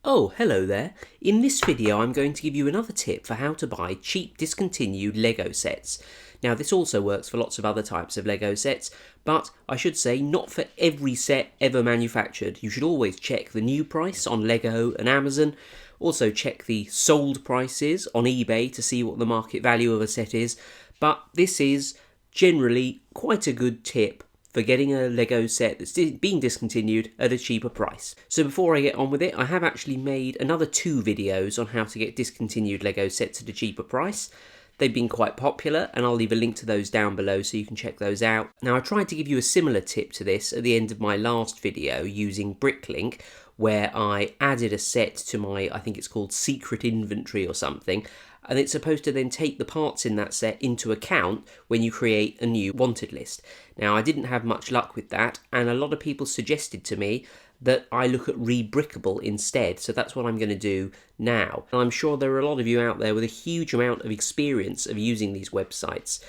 Oh, hello there. In this video I'm going to give you another tip for how to buy cheap discontinued Lego sets. Now this also works for lots of other types of Lego sets, but I should say not for every set ever manufactured. You should always check the new price on Lego and Amazon. Also check the sold prices on eBay to see what the market value of a set is. But this is generally quite a good tip for getting a Lego set that's being discontinued at a cheaper price. So before I get on with it, I have actually made another 2 videos on how to get discontinued Lego sets at a cheaper price. They've been quite popular, and I'll leave a link to those down below so you can check those out. Now I tried to give you a similar tip to this at the end of my last video using BrickLink, where I added a set to my, I think it's called secret inventory or something, and it's supposed to then take the parts in that set into account when you create a new wanted list. Now I didn't have much luck with that, and a lot of people suggested to me that I look at Rebrickable instead, so that's what I'm going to do now. And I'm sure there are a lot of you out there with a huge amount of experience of using these websites.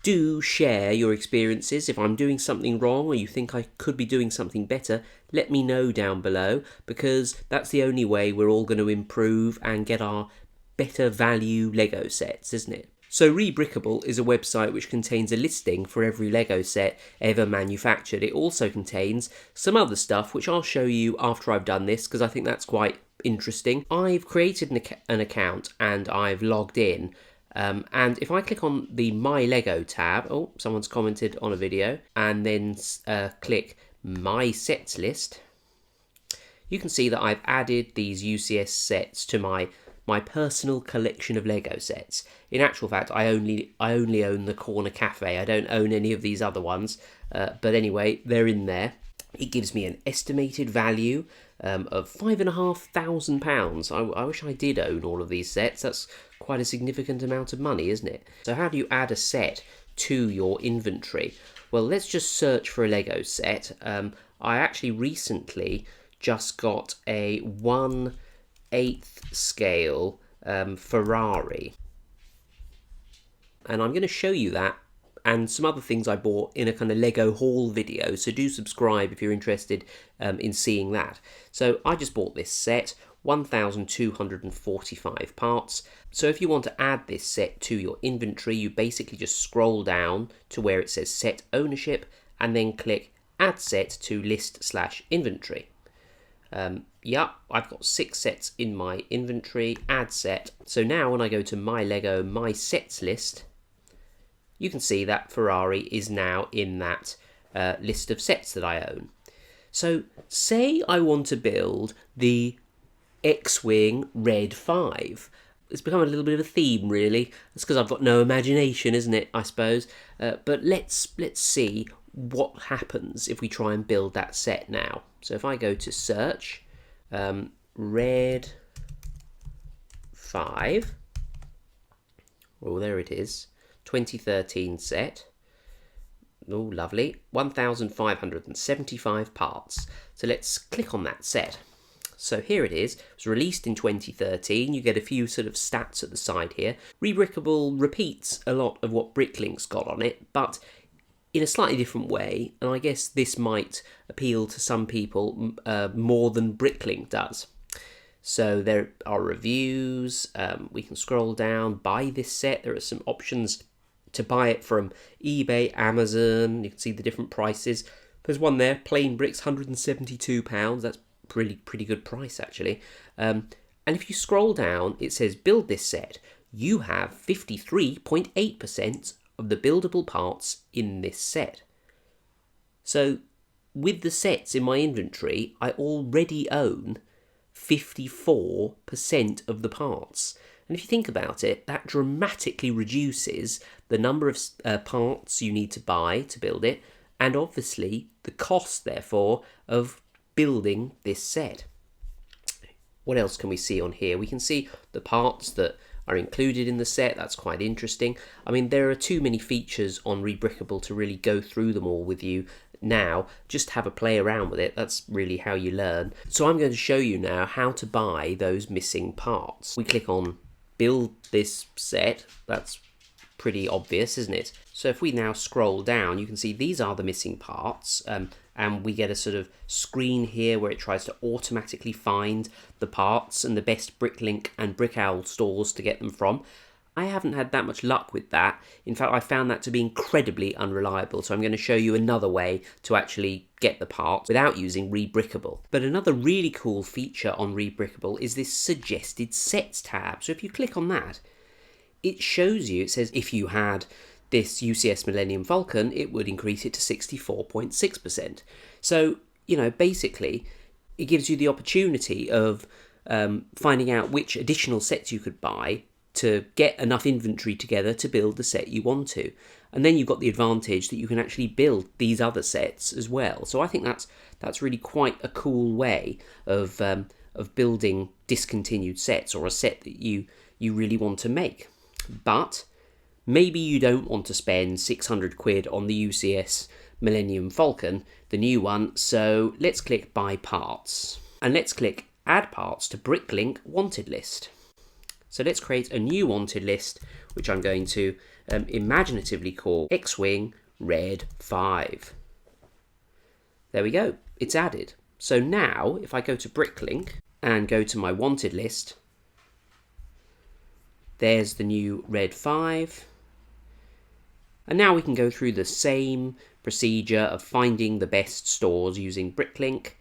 Do share your experiences. If I'm doing something wrong or you think I could be doing something better, let me know down below, because that's the only way we're all going to improve and get our better value Lego sets, isn't it? So Rebrickable is a website which contains a listing for every Lego set ever manufactured. It also contains some other stuff which I'll show you after I've done this, because I think that's quite interesting. I've created an account and I've logged in, and if I click on the My Lego tab, oh, someone's commented on a video, and then click My Sets list, you can see that I've added these UCS sets to my personal collection of Lego sets. In actual fact, I only own the Corner Cafe. I don't own any of these other ones, but anyway, they're in there. It gives me an estimated value of £5,500. I wish I did own all of these sets. That's quite a significant amount of money, isn't it? So how do you add a set to your inventory? Well, let's just search for a Lego set. I actually recently just got a 1/8 scale Ferrari, and I'm going to show you that and some other things I bought in a kind of Lego haul video, so do subscribe if you're interested in seeing that. So I just bought this set, 1,245 parts. So if you want to add this set to your inventory, you basically just scroll down to where it says set ownership and then click add set to list/inventory. Yeah, I've got 6 sets in my inventory, add set. So now when I go to My Lego, My Sets list, you can see that Ferrari is now in that list of sets that I own. So say I want to build the X-Wing Red 5. It's become a little bit of a theme, really. It's because I've got no imagination, isn't it, I suppose? But let's see what happens if we try and build that set now. So if I go to search, Red 5, oh, there it is, 2013 set. Oh, lovely, 1,575 parts. So let's click on that set. So here it is. It was released in 2013. You get a few sort of stats at the side here. Rebrickable repeats a lot of what BrickLink's got on it, but in a slightly different way, and I guess this might appeal to some people more than BrickLink does. So there are reviews, we can scroll down, buy this set. There are some options to buy it from eBay, Amazon. You can see the different prices. There's one there, plain bricks, £172. That's pretty good price, actually. And if you scroll down, it says build this set. You have 53.8% of the buildable parts in this set. So with the sets in my inventory, I already own 54% of the parts. And if you think about it, that dramatically reduces the number of parts you need to buy to build it, and obviously the cost, therefore, of building this set. What else can we see on here? We can see the parts that are included in the set. That's quite interesting. I mean, there are too many features on Rebrickable to really go through them all with you now. Just have a play around with it. That's really how you learn. So I'm going to show you now how to buy those missing parts. We click on build this set. That's pretty obvious, isn't it? So if we now scroll down, you can see these are the missing parts, and we get a sort of screen here where it tries to automatically find the parts and the best BrickLink and BrickOwl stores to get them from. I haven't had that much luck with that. In fact, I found that to be incredibly unreliable, so I'm going to show you another way to actually get the parts without using Rebrickable. But another really cool feature on Rebrickable is this suggested sets tab. So if you click on that, it shows you, it says if you had this UCS Millennium Falcon, it would increase it to 64.6%. So, you know, basically, it gives you the opportunity of finding out which additional sets you could buy to get enough inventory together to build the set you want to. And then you've got the advantage that you can actually build these other sets as well. So I think that's really quite a cool way of building discontinued sets, or a set that you really want to make. But maybe you don't want to spend 600 quid on the UCS Millennium Falcon, the new one, so let's click Buy Parts. And let's click Add Parts to BrickLink Wanted List. So let's create a new wanted list, which I'm going to imaginatively call X-Wing Red 5. There we go, it's added. So now, if I go to BrickLink and go to my wanted list, there's the new Red 5. And now we can go through the same procedure of finding the best stores using BrickLink,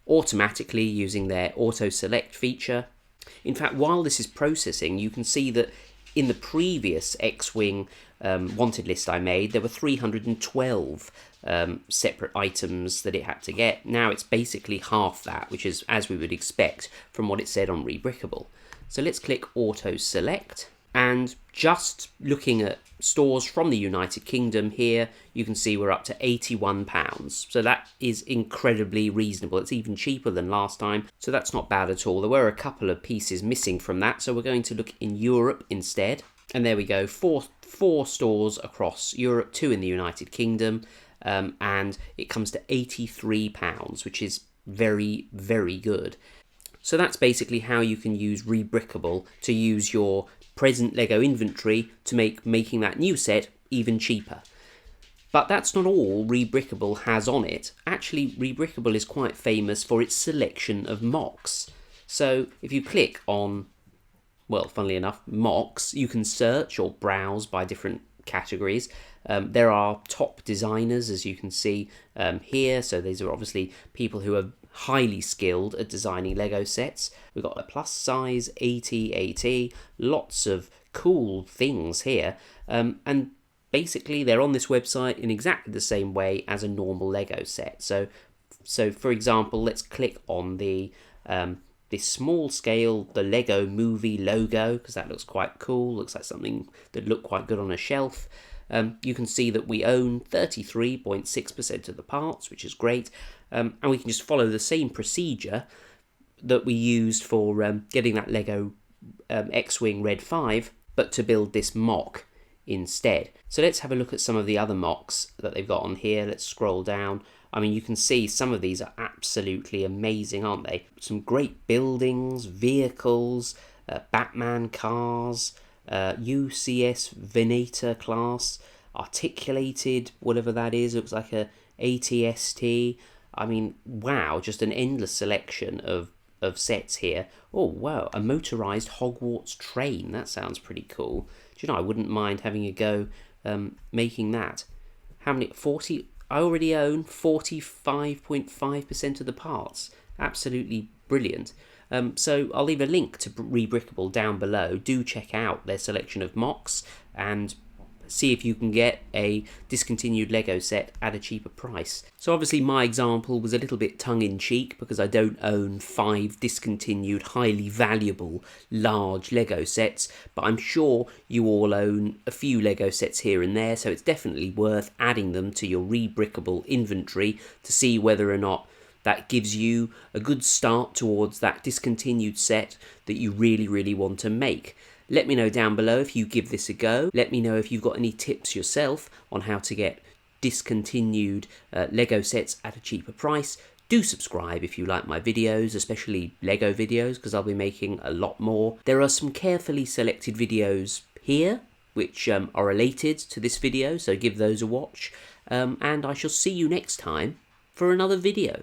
automatically using their auto select feature. In fact, while this is processing, you can see that in the previous X-Wing wanted list I made, there were 312 separate items that it had to get. Now it's basically half that, which is as we would expect from what it said on Rebrickable. So let's click Auto Select, and just looking at stores from the United Kingdom here, you can see we're up to £81. So that is incredibly reasonable. It's even cheaper than last time, so that's not bad at all. There were a couple of pieces missing from that, so we're going to look in Europe instead. And there we go, four stores across Europe, 2 in the United Kingdom, and it comes to £83, which is very, very good. So that's basically how you can use Rebrickable to use your present Lego inventory to make making that new set even cheaper. But that's not all Rebrickable has on it. Actually, Rebrickable is quite famous for its selection of mocks. So if you click on, well, funnily enough, mocks, you can search or browse by different categories. There are top designers, as you can see here. So these are obviously people who are highly skilled at designing Lego sets. We've got a plus size, AT-AT, lots of cool things here. And basically they're on this website in exactly the same way as a normal Lego set. So for example, let's click on the this small scale, the Lego Movie logo, because that looks quite cool. Looks like something that looked quite good on a shelf. You can see that we own 33.6% of the parts, which is great. And we can just follow the same procedure that we used for getting that Lego X-Wing Red 5, but to build this mock instead. So let's have a look at some of the other mocks that they've got on here. Let's scroll down. I mean, you can see some of these are absolutely amazing, aren't they? Some great buildings, vehicles, Batman cars, UCS Venator class, articulated, whatever that is, looks like a ATST. I mean, wow, just an endless selection of sets here. Oh, wow, a motorised Hogwarts train. That sounds pretty cool. Do you know, I wouldn't mind having a go making that. How many? 40? I already own 45.5% of the parts. Absolutely brilliant. So I'll leave a link to Rebrickable down below. Do check out their selection of mocks and see if you can get a discontinued Lego set at a cheaper price. So obviously my example was a little bit tongue-in-cheek because I don't own 5 discontinued, highly valuable, large Lego sets, but I'm sure you all own a few Lego sets here and there, so it's definitely worth adding them to your Rebrickable inventory to see whether or not that gives you a good start towards that discontinued set that you really, really want to make. Let me know down below if you give this a go. Let me know if you've got any tips yourself on how to get discontinued Lego sets at a cheaper price. Do subscribe if you like my videos, especially Lego videos, because I'll be making a lot more. There are some carefully selected videos here which are related to this video, so give those a watch. And I shall see you next time for another video.